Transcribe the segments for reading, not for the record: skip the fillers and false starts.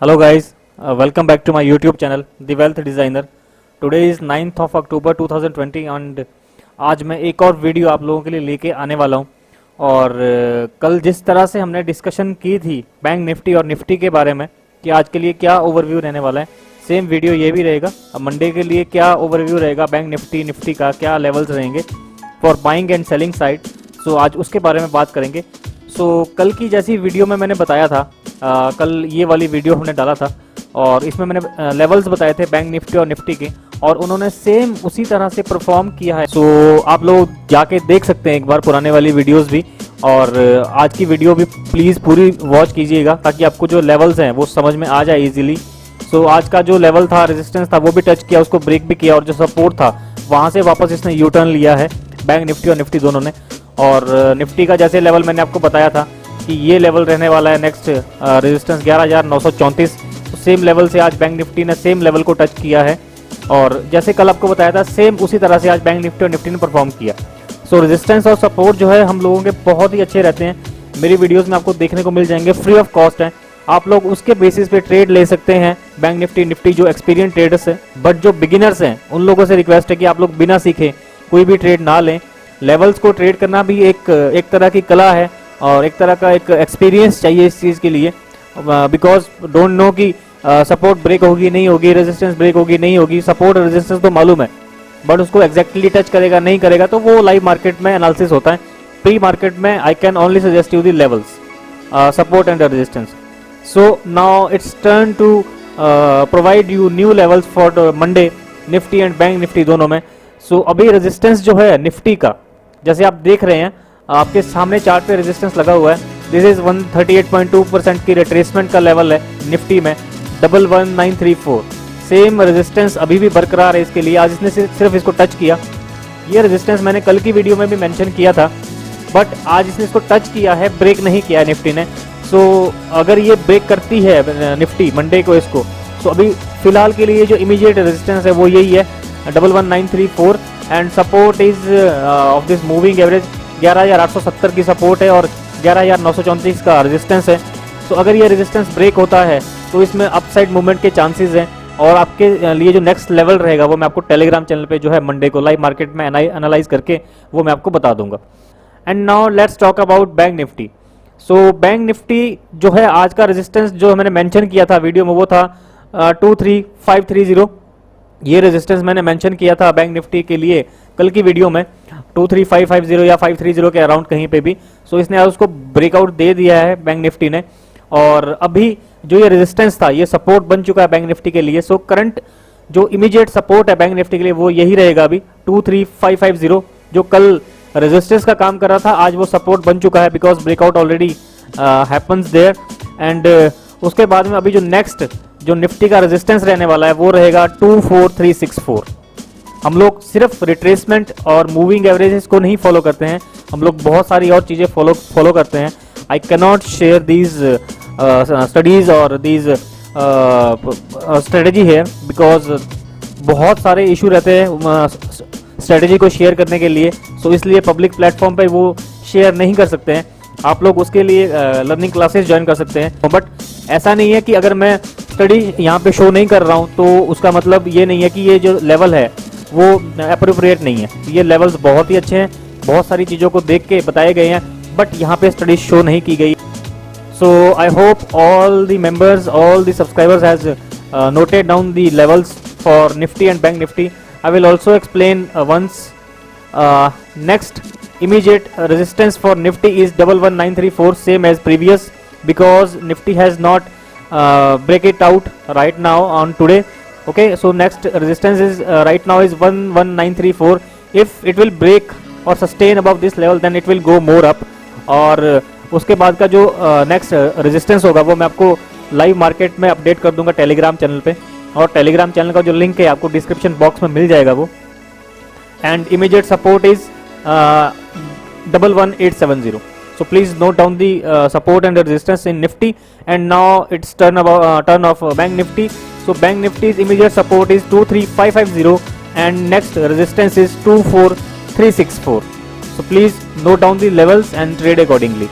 Hello guys, welcome back to my YouTube channel, The Wealth Designer. Today is 9th of October 2020 and आज मैं एक और video आप लोगों के लिए लेके आने वाला हूँ। और कल जिस तरह से हमने डिस्कशन की थी बैंक निफ्टी और निफ्टी के बारे में कि आज के लिए क्या ओवरव्यू रहने वाला है, सेम वीडियो ये भी रहेगा। अब मंडे के लिए क्या ओवरव्यू रहेगा बैंक निफ्टी का, क्या लेवल्स रहेंगे for buying and selling side. So आज उसके बारे में बात करेंगे। सो कल की जैसी वीडियो में मैंने बताया था, कल ये वाली वीडियो हमने डाला था और इसमें मैंने लेवल्स बताए थे बैंक निफ्टी और निफ्टी के, और उन्होंने सेम उसी तरह से परफॉर्म किया है। सो आप लोग जाके देख सकते हैं एक बार पुराने वाली वीडियोस भी, और आज की वीडियो भी प्लीज़ पूरी वॉच कीजिएगा ताकि आपको जो लेवल्स हैं वो समझ में आ जाए इजीली। सो आज का जो लेवल था, रेजिस्टेंस था, वो भी टच किया, उसको ब्रेक भी किया, और जो सपोर्ट था वहाँ से वापस इसने यू टर्न लिया है बैंक निफ्टी और निफ्टी दोनों ने। और निफ्टी का जैसे लेवल मैंने आपको बताया था कि ये लेवल रहने वाला है नेक्स्ट रेजिस्टेंस 11,934, तो सेम लेवल से आज बैंक निफ्टी ने सेम लेवल को टच किया है। और जैसे कल आपको बताया था सेम उसी तरह से आज बैंक निफ्टी और निफ्टी ने परफॉर्म किया। सो रेजिस्टेंस और सपोर्ट जो है हम लोगों के बहुत ही अच्छे रहते हैं, मेरी वीडियोस में आपको देखने को मिल जाएंगे, फ्री ऑफ कॉस्ट है। आप लोग उसके बेसिस पे ट्रेड ले सकते हैं बैंक निफ्टी जो एक्सपीरियंस ट्रेडर्स हैं। बट जो बिगिनर्स हैं उन लोगों से रिक्वेस्ट है कि आप लोग बिना सीखे कोई भी ट्रेड ना लें। लेवल्स को ट्रेड करना भी एक तरह की कला है और एक तरह का एक एक्सपीरियंस चाहिए इस चीज़ के लिए, बिकॉज डोंट नो कि सपोर्ट ब्रेक होगी नहीं होगी, रेजिस्टेंस ब्रेक होगी नहीं होगी। सपोर्ट और रेजिस्टेंस तो मालूम है, बट उसको एग्जैक्टली टच करेगा नहीं करेगा तो वो लाइव मार्केट में एनालिसिस होता है। प्री मार्केट में I can only suggest you the levels, support and resistance. So now it's turn to provide you new levels for Monday Nifty and bank Nifty दोनों में। सो अभी रेजिस्टेंस जो है निफ्टी का, जैसे आप देख रहे हैं आपके सामने चार्ट पे रेजिस्टेंस लगा हुआ है, दिस इज 138.2% की रिट्रेसमेंट का लेवल है निफ्टी में 11934। सेम रेजिस्टेंस अभी भी बरकरार है इसके लिए, आज इसने सिर्फ इसको टच किया। ये रेजिस्टेंस मैंने कल की वीडियो में भी मेंशन किया था, बट आज इसने इसको टच किया है, ब्रेक नहीं किया है निफ्टी ने। सो अगर ये ब्रेक करती है निफ्टी मंडे को इसको, तो अभी फिलहाल के लिए जो इमीडिएट रेजिस्टेंस है वो यही है 11934, and support is of this moving average 11,870 की सपोर्ट है और 11,934 का रेजिस्टेंस है। तो अगर ये रेजिस्टेंस ब्रेक होता है तो इसमें अपसाइड मूवमेंट के चांसेस हैं, और आपके लिए जो नेक्स्ट लेवल रहेगा वो मैं आपको टेलीग्राम चैनल पे जो है मंडे को लाइव मार्केट में एनालाइज करके वो मैं आपको बता दूंगा। And now let's talk about bank Nifty. So bank Nifty जो है आज का रेजिस्टेंस जो मैंने मेंशन किया था वीडियो में वो था 23,530। ये रेजिस्टेंस मैंने मेंशन किया था बैंक निफ्टी के लिए कल की वीडियो में 23,550 या 530 के अराउंड कहीं पे भी। सो इसने आज उसको ब्रेकआउट दे दिया है बैंक निफ्टी ने, और अभी जो ये रेजिस्टेंस था ये सपोर्ट बन चुका है बैंक निफ्टी के लिए। सो करंट जो इमीडिएट सपोर्ट है बैंक निफ्टी के लिए वो यही रहेगा अभी 23,550, जो कल रेजिस्टेंस का काम कर रहा था आज वो सपोर्ट बन चुका है, because breakout already happens there. And उसके बाद में अभी जो नेक्स्ट जो निफ्टी का रेजिस्टेंस रहने वाला है वो रहेगा 24,364। हम लोग सिर्फ रिट्रेसमेंट और मूविंग एवरेजेस को नहीं फॉलो करते हैं, हम लोग बहुत सारी और चीज़ें फॉलो करते हैं। I cannot share these studies और दीज स्ट्रेटजी है, बिकॉज बहुत सारे इशू रहते हैं स्ट्रेटजी को शेयर करने के लिए। सो इसलिए पब्लिक प्लेटफॉर्म पे वो शेयर नहीं कर सकते हैं। आप लोग उसके लिए लर्निंग क्लासेस ज्वाइन कर सकते हैं, बट ऐसा नहीं है कि अगर मैं स्टडी यहाँ पे शो नहीं कर रहा हूँ तो उसका मतलब ये नहीं है कि ये जो लेवल है वो अप्रोप्रिएट नहीं है। ये लेवल्स बहुत ही अच्छे हैं, बहुत सारी चीज़ों को देख के बताए गए हैं, बट यहाँ पे स्टडी शो नहीं की गई। So I hope all the members, all the subscribers has noted down the levels for Nifty and bank Nifty. I will also explain once. Next immediate resistance for Nifty is 11934, same as previous, because Nifty has not break it out right now on today. Okay, so next resistance is right now is 11934. If it will break or sustain above this level then it will go more up, और उसके बाद का जो next resistance होगा वो मैं आपको live market में अपडेट कर दूंगा टेलीग्राम चैनल पे, और टेलीग्राम चैनल का जो लिंक है आपको डिस्क्रिप्शन बॉक्स में मिल जाएगा वो। And immediate support is 11870. So please note down the support and the resistance in Nifty. And now it's turn of Bank Nifty. So Bank Nifty's immediate support is 23,550 and next resistance is 24,364. So please note down the levels and trade accordingly.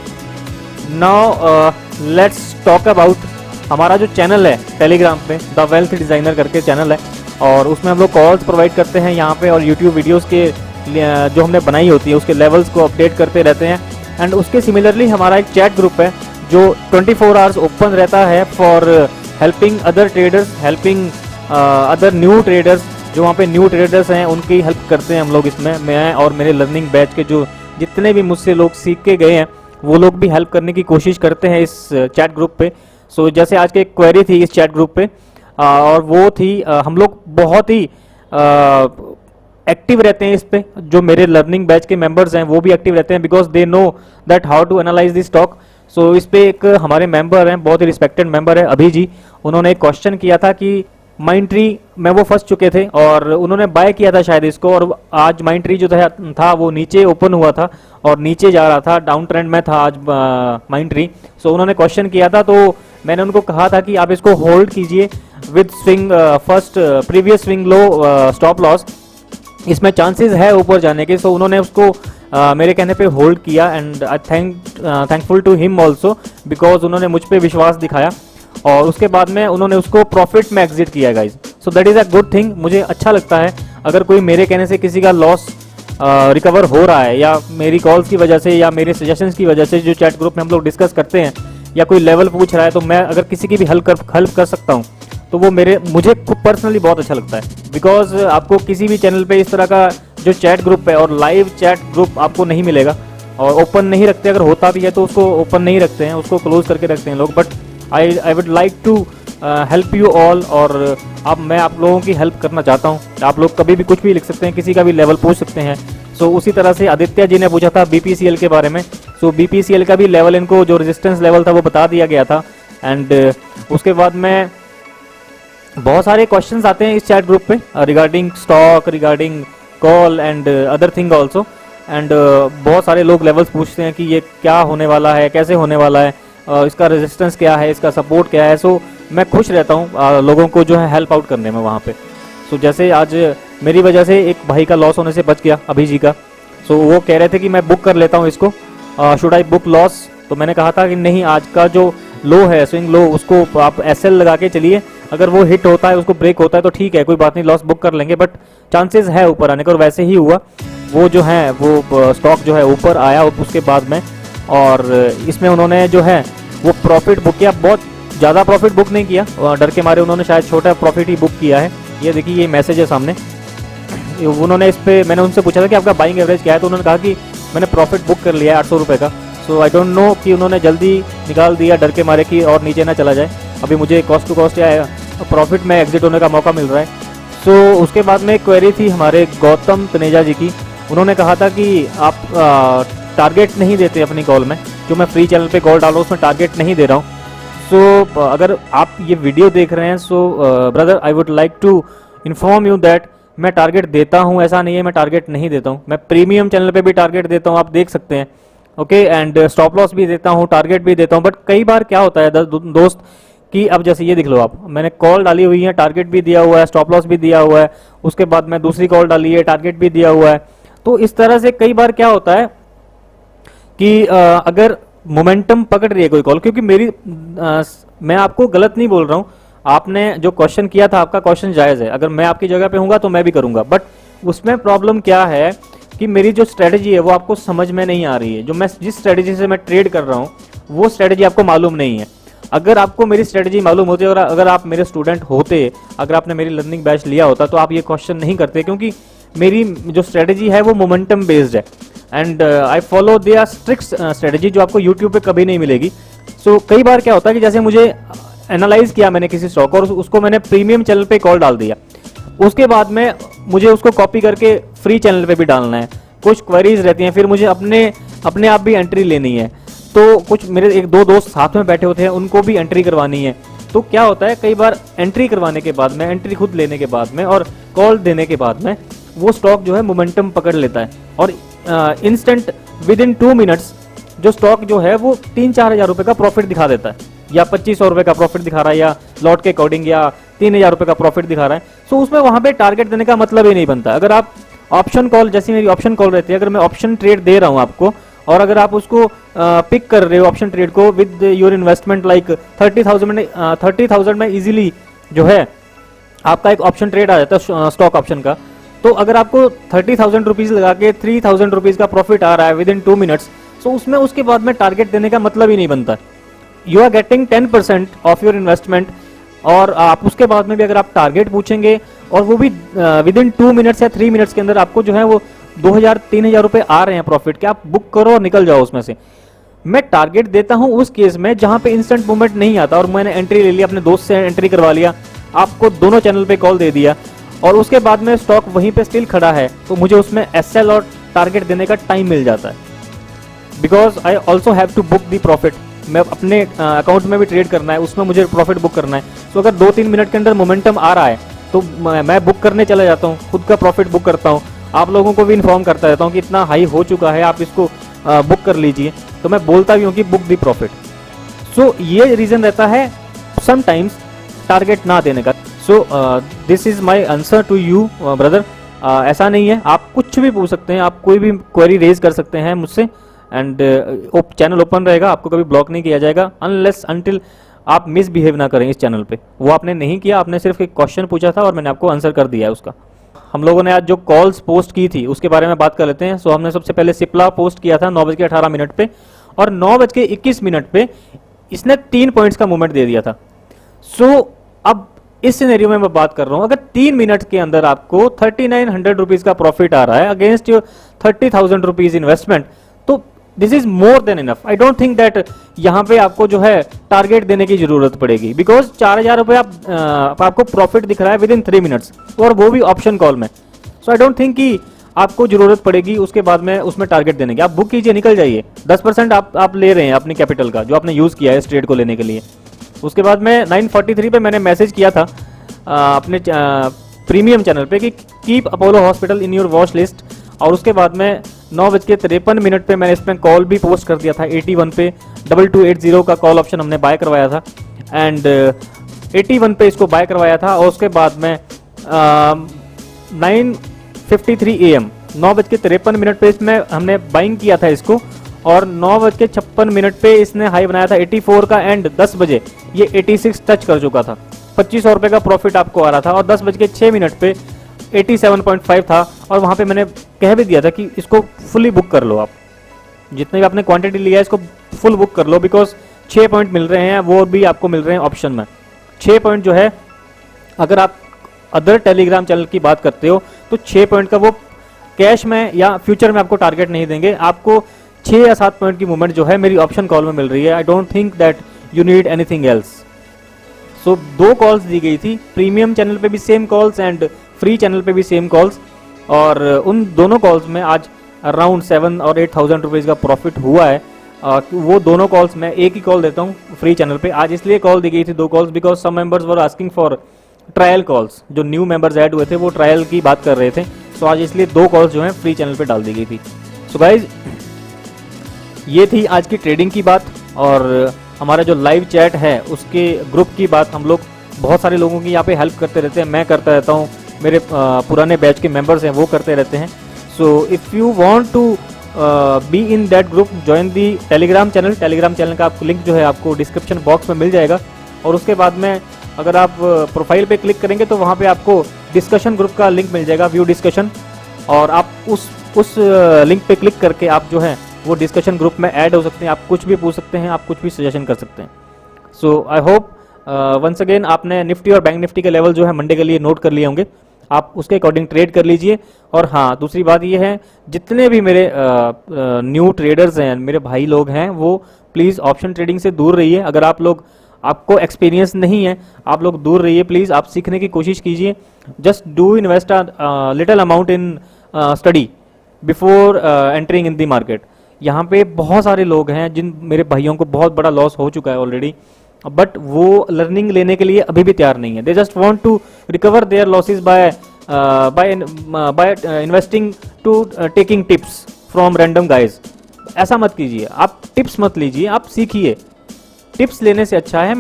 Now let's talk about हमारा जो channel है Telegram पे, the wealth designer करके channel है, और उसमें हम लोग कॉल्स प्रोवाइड करते हैं यहाँ पे, और यूट्यूब वीडियोस के जो हमने बनाई होती है उसके लेवल्स को अपडेट करते रहते हैं। एंड उसके सिमिलरली हमारा एक चैट ग्रुप है जो 24 आवर्स ओपन रहता है for helping other traders, helping other new traders. जो वहाँ पे न्यू ट्रेडर्स हैं उनकी हेल्प करते हैं हम लोग इसमें। मैं और मेरे लर्निंग बैच के जो जितने भी मुझसे लोग सीख के गए हैं वो लोग भी हेल्प करने की कोशिश करते हैं इस चैट ग्रुप पे। सो जैसे आज की एक क्वेरी थी इस चैट ग्रुप पे, और वो थी हम लोग बहुत ही एक्टिव रहते हैं इस पे। जो मेरे लर्निंग बैच के मेंबर्स हैं वो भी एक्टिव रहते हैं, because they know that how to analyse this stock. So इस पे एक हमारे मेंबर हैं, बहुत ही रिस्पेक्टेड मेंबर है अभी जी, उन्होंने एक क्वेश्चन किया था कि माइंड में वो फंस चुके थे और उन्होंने बाय किया था शायद इसको, और आज माइंड जो था वो नीचे ओपन हुआ था और नीचे जा रहा था, डाउन ट्रेंड में था आज माइंड। सो उन्होंने क्वेश्चन किया था, तो मैंने उनको कहा था कि आप इसको होल्ड कीजिए with swing first previous swing low stop loss, इसमें चांसेस है ऊपर जाने के। सो उन्होंने उसको मेरे कहने पे होल्ड किया, and I thankful to him also, because उन्होंने मुझ पे विश्वास दिखाया, और उसके बाद में उन्होंने उसको प्रॉफिट में एग्जिट किया guys. So that is a good thing. मुझे अच्छा लगता है अगर कोई मेरे कहने से किसी का लॉस रिकवर हो रहा है, या मेरी कॉल्स की वजह से या मेरे सजेशंस की वजह से जो चैट ग्रुप में हम लोग डिस्कस करते हैं, या कोई लेवल पूछ रहा है, तो मैं अगर किसी की भी हेल्प कर सकता हूँ तो वो मुझे खुद पर्सनली बहुत अच्छा लगता है। बिकॉज आपको किसी भी चैनल पे इस तरह का जो चैट ग्रुप है और लाइव चैट ग्रुप आपको नहीं मिलेगा, और ओपन नहीं रखते। अगर होता भी है तो उसको ओपन नहीं रखते हैं, उसको क्लोज करके रखते हैं लोग। But I would like to help you all, और मैं आप लोगों की हेल्प करना चाहता हूँ। आप लोग कभी भी कुछ भी लिख सकते हैं, किसी का भी लेवल पूछ सकते हैं। सो उसी तरह से आदित्य जी ने पूछा था BPCL के बारे में। सो BPCL का भी लेवल, इनको जो रेजिस्टेंस लेवल था वो बता दिया गया था। एंड उसके बाद में बहुत सारे क्वेश्चंस आते हैं इस चैट ग्रुप पे regarding stock, regarding call and other thing also. And बहुत सारे लोग लेवल्स पूछते हैं कि ये क्या होने वाला है, कैसे होने वाला है, इसका रेजिस्टेंस क्या है, इसका सपोर्ट क्या है। सो मैं खुश रहता हूँ लोगों को जो है हेल्प आउट करने में वहाँ पे। सो जैसे आज मेरी वजह से एक भाई का लॉस होने से बच गया, अभी जी का। सो वो कह रहे थे कि मैं बुक कर लेता हूँ इसको, शुड आई बुक लॉस? तो मैंने कहा था कि नहीं, आज का जो लो है, स्विंग लो, उसको आप SL लगा के चलिए। अगर वो हिट होता है, उसको ब्रेक होता है तो ठीक है, कोई बात नहीं, लॉस बुक कर लेंगे, बट चांसेस है ऊपर आने का। और वैसे ही हुआ, वो जो है वो स्टॉक जो है ऊपर आया उसके बाद में, और इसमें उन्होंने जो है वो प्रॉफिट बुक किया। बहुत ज़्यादा प्रॉफिट बुक नहीं किया, डर के मारे उन्होंने शायद छोटा प्रॉफिट ही बुक किया है। ये देखिए, ये मैसेज है सामने। उन्होंने इस पर, मैंने उनसे पूछा था कि आपका बाइंग एवरेज क्या है, तो उन्होंने कहा कि मैंने प्रॉफिट बुक कर लिया है 800 रुपये का। सो आई डोंट नो कि उन्होंने जल्दी निकाल दिया डर के मारे कि और नीचे ना चला जाए। अभी मुझे कॉस्ट टू कॉस्ट या प्रॉफिट में एग्जिट होने का मौका मिल रहा है। सो उसके बाद में एक क्वेरी थी हमारे गौतम तनेजा जी की। उन्होंने कहा था कि आप टारगेट नहीं देते अपनी कॉल में, जो मैं फ्री चैनल पे कॉल डाल रहा हूँ उसमें टारगेट नहीं दे रहा हूँ। सो अगर आप ये वीडियो देख रहे हैं, so brother I would like to inform you that मैं टारगेट देता हूँ, ऐसा नहीं है मैं टारगेट नहीं देता हूँ। मैं प्रीमियम चैनल पे भी टारगेट देता हूँ, आप देख सकते हैं। ओके, एंड स्टॉप लॉस भी देता हूँ, टारगेट भी देता हूँ। बट कई बार क्या होता है दोस्त कि अब जैसे ये देख लो आप, मैंने कॉल डाली हुई है, टारगेट भी दिया हुआ है, स्टॉप लॉस भी दिया हुआ है, उसके बाद मैं दूसरी कॉल डाली है, टारगेट भी दिया हुआ है। तो इस तरह से कई बार क्या होता है कि अगर मोमेंटम पकड़ रही है कोई कॉल, क्योंकि मैं आपको गलत नहीं बोल रहा हूँ, आपने जो क्वेश्चन किया था आपका क्वेश्चन जायज़ है। अगर मैं आपकी जगह पे हूँगा तो मैं भी करूँगा, बट उसमें प्रॉब्लम क्या है कि मेरी जो स्ट्रेटजी है वो आपको समझ में नहीं आ रही है। जो मैं जिस स्ट्रेटजी से मैं ट्रेड कर रहा हूँ वो स्ट्रेटजी आपको मालूम नहीं है। अगर आपको मेरी स्ट्रेटजी मालूम होती है, और अगर आप मेरे स्टूडेंट होते, अगर आपने मेरी लर्निंग बैच लिया होता, तो आप ये क्वेश्चन नहीं करते, क्योंकि मेरी जो स्ट्रेटजी है वो मोमेंटम बेस्ड है। And I follow their strict strategy जो आपको यूट्यूब पे कभी नहीं मिलेगी। सो कई बार क्या होता है कि जैसे मुझे एनालाइज किया मैंने किसी स्टॉक और उसको मैंने प्रीमियम चैनल पे कॉल डाल दिया, उसके बाद में मुझे उसको कॉपी करके फ्री चैनल पे भी डालना है। कुछ क्वेरीज रहती हैं, फिर मुझे अपने आप भी एंट्री लेनी है। तो कुछ मेरे एक दो दोस्त साथ में बैठे होते हैं, उनको भी एंट्री करवानी है। तो क्या होता है, कई बार एंट्री करवाने के बाद में, एंट्री खुद लेने के बाद में और कॉल देने के बाद में वो स्टॉक जो है मोमेंटम पकड़ लेता है, और इंस्टेंट विद इन 2 मिनट्स जो स्टॉक जो है वो 3-4 हज़ार रुपये का प्रॉफिट दिखा देता है, या 2500 रुपये का प्रॉफिट दिखा रहा है, या लॉट के अकॉर्डिंग, या 3000 रुपये का प्रॉफिट दिखा रहा है। सो उसमें वहाँ पे टारगेट देने का मतलब ही नहीं बनता। अगर आप ऑप्शन कॉल, जैसी मेरी ऑप्शन कॉल रहती है, अगर मैं ऑप्शन ट्रेड दे रहा हूँ आपको और अगर आप उसको पिक कर रहे हो ऑप्शन ट्रेड को विद योर इन्वेस्टमेंट लाइक 30,000 में इजीली जो है आपका एक ऑप्शन ट्रेड आ जाता है स्टॉक ऑप्शन का। तो अगर आपको 30,000 रुपीज़ लगा के 3,000 रुपीज़ का प्रॉफिट आ रहा है विद इन 2 मिनट्स, तो उसमें उसके बाद में टारगेट देने का मतलब ही नहीं बनता। You are getting 10% of your investment, और आप उसके बाद में भी अगर आप टारगेट पूछेंगे और वो भी विद इन 2 मिनट्स या 3 मिनट्स के अंदर आपको जो है वो 2,000-3,000 रुपए आ रहे हैं प्रॉफिट के, आप बुक करो और निकल जाओ उसमें से। मैं टारगेट देता हूं उस केस में जहां पे इंस्टेंट मूवमेंट नहीं आता, और मैंने एंट्री ले लिया, अपने दोस्त से एंट्री करवा लिया, आपको दोनों चैनल पे कॉल दे दिया, और उसके बाद में स्टॉक वहीं पे स्टिल खड़ा है, तो मुझे उसमें एसएल और टारगेट देने का टाइम मिल जाता है। Because I also have to book the profit, मैं अपने अकाउंट में भी ट्रेड करना है, उसमें मुझे प्रॉफिट बुक करना है। तो अगर 2-3 मिनट के अंदर मोमेंटम आ रहा है तो मैं बुक करने चला जाता हूँ, खुद का प्रॉफिट बुक करता हूँ, आप लोगों को भी इन्फॉर्म करता रहता हूँ कि इतना हाई हो चुका है, आप इसको बुक कर लीजिए। तो मैं बोलता भी हूँ कि बुक दी प्रॉफिट। सो ये रीज़न रहता है समटाइम्स टारगेट ना देने का। So this is my answer to you brother. ऐसा नहीं है, आप कुछ भी पूछ सकते हैं, आप कोई भी क्वेरी रेज कर सकते हैं मुझसे, एंड चैनल ओपन रहेगा, आपको कभी ब्लॉक नहीं किया जाएगा अनलेस अनटिल आप मिसबिहेव ना करें इस चैनल पे। वो आपने नहीं किया, आपने सिर्फ एक क्वेश्चन पूछा था और मैंने आपको आंसर कर दिया है उसका। हम लोगों ने आज जो कॉल्स पोस्ट की थी उसके बारे में बात कर लेते हैं। सो हमने सबसे पहले सिप्ला पोस्ट किया था 9:18 पे, और 9:21 पे इसने 3 पॉइंट्स का मूवमेंट दे दिया था। सो अब इस सिनेरियो में मैं बात कर रहा हूं, अगर 3 मिनट के अंदर आपको 3,900 रुपीज का प्रॉफिट आ रहा है अगेंस्ट योर 30,000 रुपीज इन्वेस्टमेंट, तो this is more than enough. I don't think that यहाँ पे आपको जो है टारगेट देने की जरूरत पड़ेगी, बिकॉज 4,000 रुपये आपको प्रॉफिट दिख रहा है विद इन 3 मिनट्स, और वो भी ऑप्शन कॉल में। सो आई डोंट थिंक कि आपको जरूरत पड़ेगी उसके बाद में उसमें टारगेट देने की। आप बुक कीजिए, निकल जाइए। 10% आप ले रहे हैं अपनी कैपिटल का जो आपने यूज किया है इस ट्रेड को लेने के लिए। उसके बाद में 9:43 पे मैंने मैसेज किया था अपने प्रीमियम चैनल पे कि keep Apollo hospital in your watch list, और उसके बाद में 9:53 पे मैंने इसमें कॉल भी पोस्ट कर दिया था 81 पे 2280 का कॉल ऑप्शन हमने बाय करवाया था, एंड 81 पे इसको बाय करवाया था। और उसके बाद में 9:53 AM 9:53 पे इसमें हमने बाइंग किया था इसको, और 9:56 पे इसने हाई बनाया था 84 का, एंड 10 बजे ये 86 टच कर चुका था। 2500 रुपये का प्रॉफिट आपको आ रहा था, और 10:06 पे 87.5 था, और वहाँ पे मैंने कह भी दिया था कि इसको फुली बुक कर लो, आप जितने भी आपने क्वांटिटी लिया है इसको फुल बुक कर लो, बिकॉज 6 पॉइंट मिल रहे हैं, वो भी आपको मिल रहे हैं ऑप्शन में। 6 पॉइंट जो है, अगर आप अदर टेलीग्राम चैनल की बात करते हो तो 6 पॉइंट का वो कैश में या फ्यूचर में आपको टारगेट नहीं देंगे, आपको 6 या 7 पॉइंट की मूवमेंट जो है मेरी ऑप्शन कॉल में मिल रही है। I don't think that you need anything else. So 2 calls दी गई थी, प्रीमियम चैनल पे भी same calls and free channel पे भी सेम कॉल्स, और उन दोनों कॉल्स में आज अराउंड 7 और 8,000 रुपीज़ का प्रॉफिट हुआ है। वो दोनों कॉल्स मैं एक ही कॉल देता हूँ फ्री चैनल पे। आज इसलिए कॉल दी गई थी 2 calls, because some members were asking for trial calls, जो न्यू मेंबर्स ऐड हुए थे वो ट्रायल की बात कर रहे थे। सो आज इसलिए 2 कॉल्स जो हैं फ्री चैनल पे डाल दी गई थी। सो गाइज, ये थी आज की ट्रेडिंग की बात, और हमारा जो लाइव चैट है उसके ग्रुप की बात। हम लोग बहुत सारे लोगों की यहाँ पे हेल्प करते रहते हैं, मैं करता रहता हूँ, मेरे पुराने बैच के मेंबर्स हैं वो करते रहते हैं। So if you want to be in that group, join the Telegram channel. Telegram channel का आपको लिंक जो है आपको डिस्क्रिप्शन बॉक्स में मिल जाएगा, और उसके बाद में अगर आप प्रोफाइल पे क्लिक करेंगे तो वहाँ पे आपको डिस्कशन ग्रुप का लिंक मिल जाएगा, व्यू डिस्कशन, और आप उस लिंक पे क्लिक करके आप जो है वो डिस्कशन ग्रुप में ऐड हो सकते हैं। आप कुछ भी पूछ सकते हैं, आप कुछ भी सजेशन कर सकते हैं। सो आई होप वंस अगेन आपने निफ्टी और बैंक निफ्टी के लेवल जो है मंडे के लिए नोट कर लिए होंगे, आप उसके अकॉर्डिंग ट्रेड कर लीजिए। और हाँ, दूसरी बात ये है, जितने भी मेरे न्यू ट्रेडर्स हैं, मेरे भाई लोग हैं, वो प्लीज़ ऑप्शन ट्रेडिंग से दूर रहिए। अगर आपको एक्सपीरियंस नहीं है, आप लोग दूर रहिए प्लीज़, आप सीखने की कोशिश कीजिए। Just do invest a little amount in study before entering in the market. यहाँ पे बहुत सारे लोग हैं जिन मेरे भाइयों को बहुत बड़ा लॉस हो चुका है ऑलरेडी, बट वो लर्निंग लेने के लिए अभी भी तैयार नहीं है। They just want to recover their losses by investing to taking tips from random guys. ऐसा मत कीजिए, आप टिप्स मत लीजिए, आप सीखिए। टिप्स लेने से अच्छा है,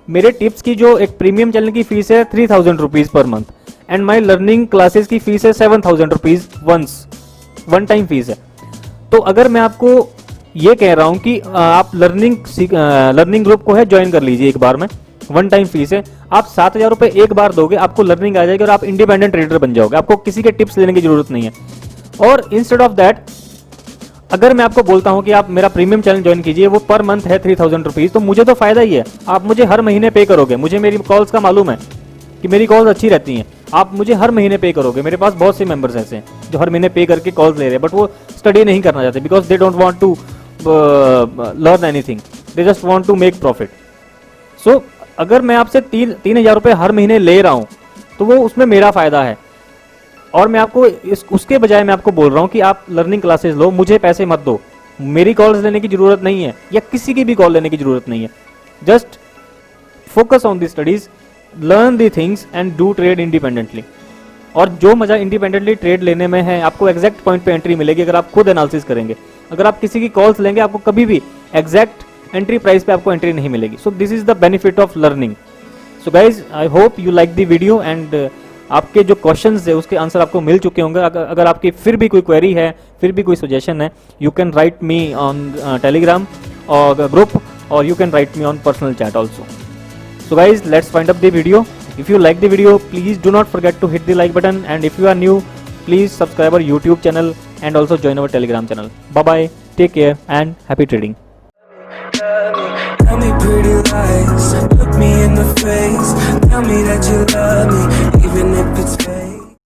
मेरे टिप्स की जो एक प्रीमियम चैनल की फीस है 3,000 rupees per month, and my learning classes की फीस है 7,000 रुपीज़ वन टाइम फीस है। तो अगर मैं आपको ये कह रहा हूँ कि आप लर्निंग ग्रुप को है ज्वाइन कर लीजिए एक बार में, वन टाइम फीस है, आप 7,000 रुपये एक बार दोगे, आपको लर्निंग आ जाएगी और आप इंडिपेंडेंट ट्रेडर बन जाओगे, आपको किसी के टिप्स लेने की जरूरत नहीं है। और इंस्टेड ऑफ दैट अगर मैं आपको बोलता हूं कि आप मेरा प्रीमियम चैनल ज्वाइन कीजिए, वो पर मंथ है 3,000 रुपीज़, तो मुझे तो फायदा ही है, आप मुझे हर महीने पे करोगे, मुझे मेरी कॉल्स का मालूम है कि मेरी कॉल्स अच्छी रहती हैं, आप मुझे हर महीने पे करोगे। मेरे पास बहुत से मेंबर्स ऐसे हैं जो हर महीने पे करके कॉल्स ले रहे हैं, बट वो स्टडी नहीं करना चाहते because they don't want to learn anything, they just want to make profit. So अगर मैं आपसे 3,000 रुपये हर महीने ले रहा हूँ तो वो उसमें मेरा फायदा है, और मैं आपको उसके बजाय मैं आपको बोल रहा हूँ कि आप लर्निंग क्लासेस लो, मुझे पैसे मत दो, मेरी कॉल्स लेने की जरूरत नहीं है या किसी की भी कॉल लेने की जरूरत नहीं है। Just focus on the studies, learn the things and do trade independently. और जो मजा इंडिपेंडेंटली ट्रेड लेने में है, आपको एग्जैक्ट पॉइंट पे एंट्री मिलेगी अगर आप खुद एनालिसिस करेंगे। अगर आप किसी की कॉल्स लेंगे, आपको कभी भी एग्जैक्ट एंट्री प्राइस पे आपको एंट्री नहीं मिलेगी। So this is the benefit of learning. So guys, I hope you like the video and आपके जो क्वेश्चंस है उसके आंसर आपको मिल चुके होंगे। अगर आपकी फिर भी कोई क्वेरी है, फिर भी कोई सजेशन है, you can write me on Telegram और ग्रुप, और you can write me on personal chat also. So guys, let's find up the video. If you like the video, please do not forget to hit the like button, and if you are new, please subscribe our YouTube channel and also join our Telegram channel. Bye bye, take care and happy trading. Tell me pretty lies, look me in the face, tell me that you love me, even if it's